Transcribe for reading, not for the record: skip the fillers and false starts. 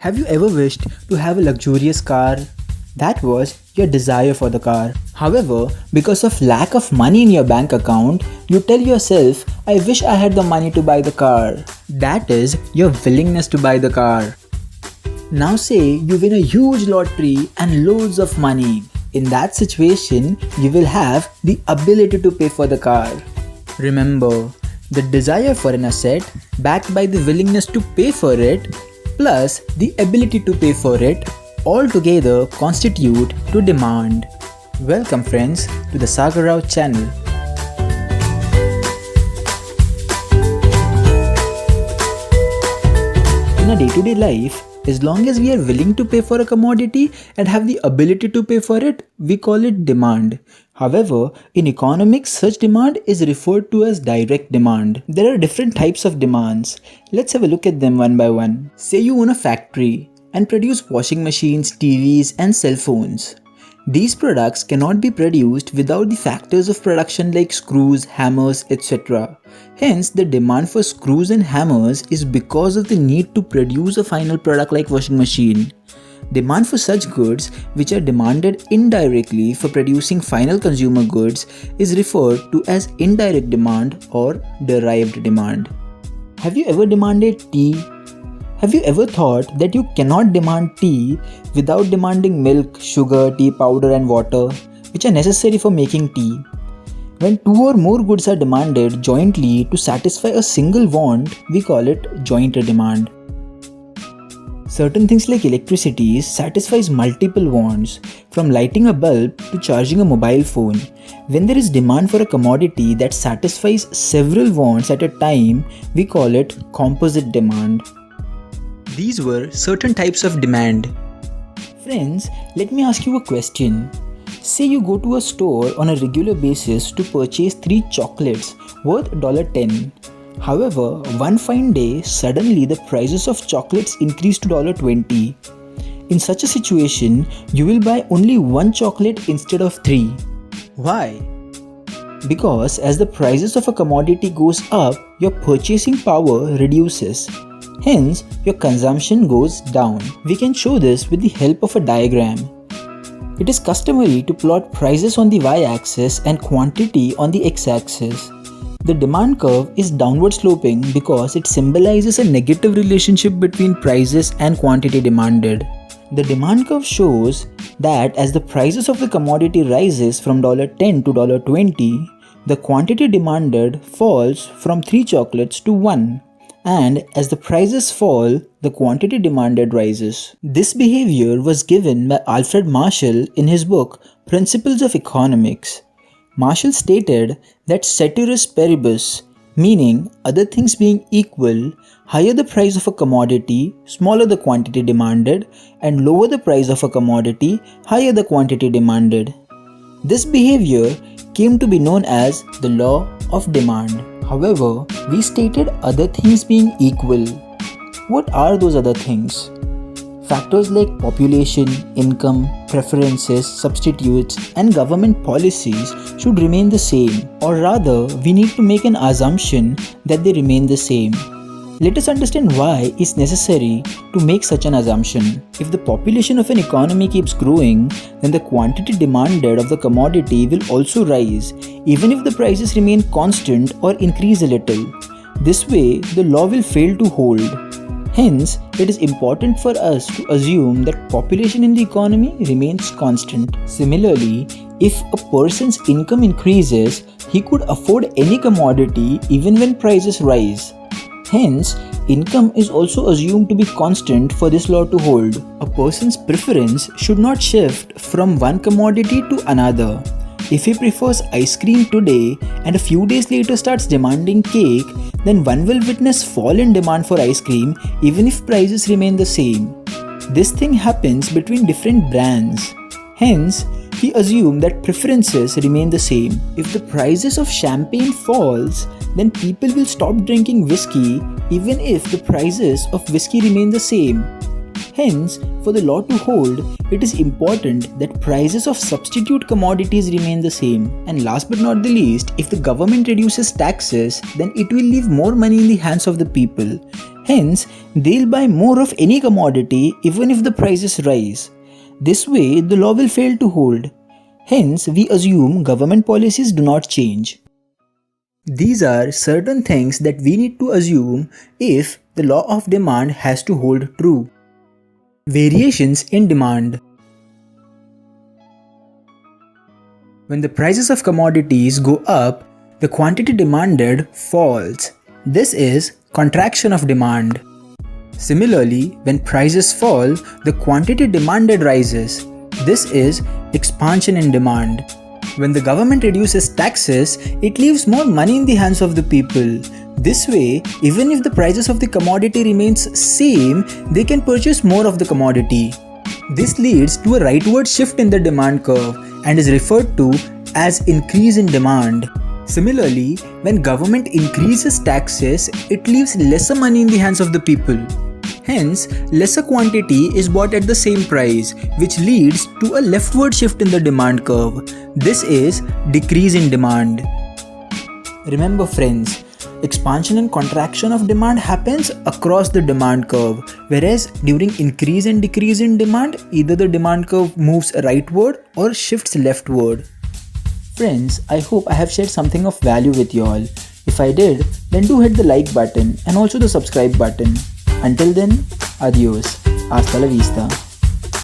Have you ever wished to have a luxurious car? That was your desire for the car. However, because of lack of money in your bank account, you tell yourself, I wish I had the money to buy the car. That is your willingness to buy the car. Now say you win a huge lottery and loads of money. In that situation, you will have the ability to pay for the car. Remember, the desire for an asset backed by the willingness to pay for it plus the ability to pay for it all together constitute to demand. Welcome friends to the Sagar Rao channel. In a day-to-day life, as long as we are willing to pay for a commodity and have the ability to pay for it, we call it demand. However, in economics, such demand is referred to as direct demand. There are different types of demands. Let's have a look at them one by one. Say you own a factory and produce washing machines, TVs, and cell phones. These products cannot be produced without the factors of production like screws, hammers, etc. Hence, the demand for screws and hammers is because of the need to produce a final product like washing machine. Demand for such goods, which are demanded indirectly for producing final consumer goods, is referred to as indirect demand or derived demand. Have you ever demanded tea? Have you ever thought that you cannot demand tea without demanding milk, sugar, tea powder and water, which are necessary for making tea? When two or more goods are demanded jointly to satisfy a single want, we call it joint demand. Certain things like electricity satisfies multiple wants, from lighting a bulb to charging a mobile phone. When there is demand for a commodity that satisfies several wants at a time, we call it composite demand. These were certain types of demand. Friends, let me ask you a question. Say you go to a store on a regular basis to purchase 3 chocolates worth $10. However, one fine day, suddenly the prices of chocolates increase to $20. In such a situation, you will buy only 1 chocolate instead of 3. Why? Because as the prices of a commodity goes up, your purchasing power reduces. Hence, your consumption goes down. We can show this with the help of a diagram. It is customary to plot prices on the y-axis and quantity on the x-axis. The demand curve is downward sloping because it symbolizes a negative relationship between prices and quantity demanded. The demand curve shows that as the prices of the commodity rises from $10 to $20, the quantity demanded falls from 3 chocolates to 1. And as the prices fall, the quantity demanded rises. This behavior was given by Alfred Marshall in his book Principles of Economics. Marshall stated that ceteris paribus, meaning other things being equal, higher the price of a commodity, smaller the quantity demanded, and lower the price of a commodity, higher the quantity demanded. This behavior came to be known as the law of demand. However, we stated other things being equal. What are those other things? Factors like population, income, preferences, substitutes, and government policies should remain the same, or rather, we need to make an assumption that they remain the same. Let us understand why it's necessary to make such an assumption. If the population of an economy keeps growing, then the quantity demanded of the commodity will also rise, even if the prices remain constant or increase a little. This way, the law will fail to hold. Hence, it is important for us to assume that population in the economy remains constant. Similarly, if a person's income increases, he could afford any commodity even when prices rise. Hence, income is also assumed to be constant for this law to hold. A person's preference should not shift from one commodity to another. If he prefers ice cream today and a few days later starts demanding cake, then one will witness fall in demand for ice cream even if prices remain the same. This thing happens between different brands. Hence, he assumed that preferences remain the same. If the prices of champagne falls, then people will stop drinking whiskey even if the prices of whiskey remain the same. Hence, for the law to hold, it is important that prices of substitute commodities remain the same. And last but not the least, if the government reduces taxes, then it will leave more money in the hands of the people. Hence, they'll buy more of any commodity even if the prices rise. This way, the law will fail to hold. Hence, we assume government policies do not change. These are certain things that we need to assume if the law of demand has to hold true. Variations in demand. When the prices of commodities go up, the quantity demanded falls. This is contraction of demand. Similarly, when prices fall, the quantity demanded rises. This is expansion in demand. When the government reduces taxes, it leaves more money in the hands of the people. This way, even if the prices of the commodity remains same, they can purchase more of the commodity. This leads to a rightward shift in the demand curve and is referred to as increase in demand. Similarly, when government increases taxes, it leaves lesser money in the hands of the people. Hence, lesser quantity is bought at the same price, which leads to a leftward shift in the demand curve. This is decrease in demand. Remember friends, expansion and contraction of demand happens across the demand curve, whereas during increase and decrease in demand, either the demand curve moves rightward or shifts leftward. Friends, I hope I have shared something of value with you all. If I did, then do hit the like button and also the subscribe button. Until then, adios. Hasta la vista.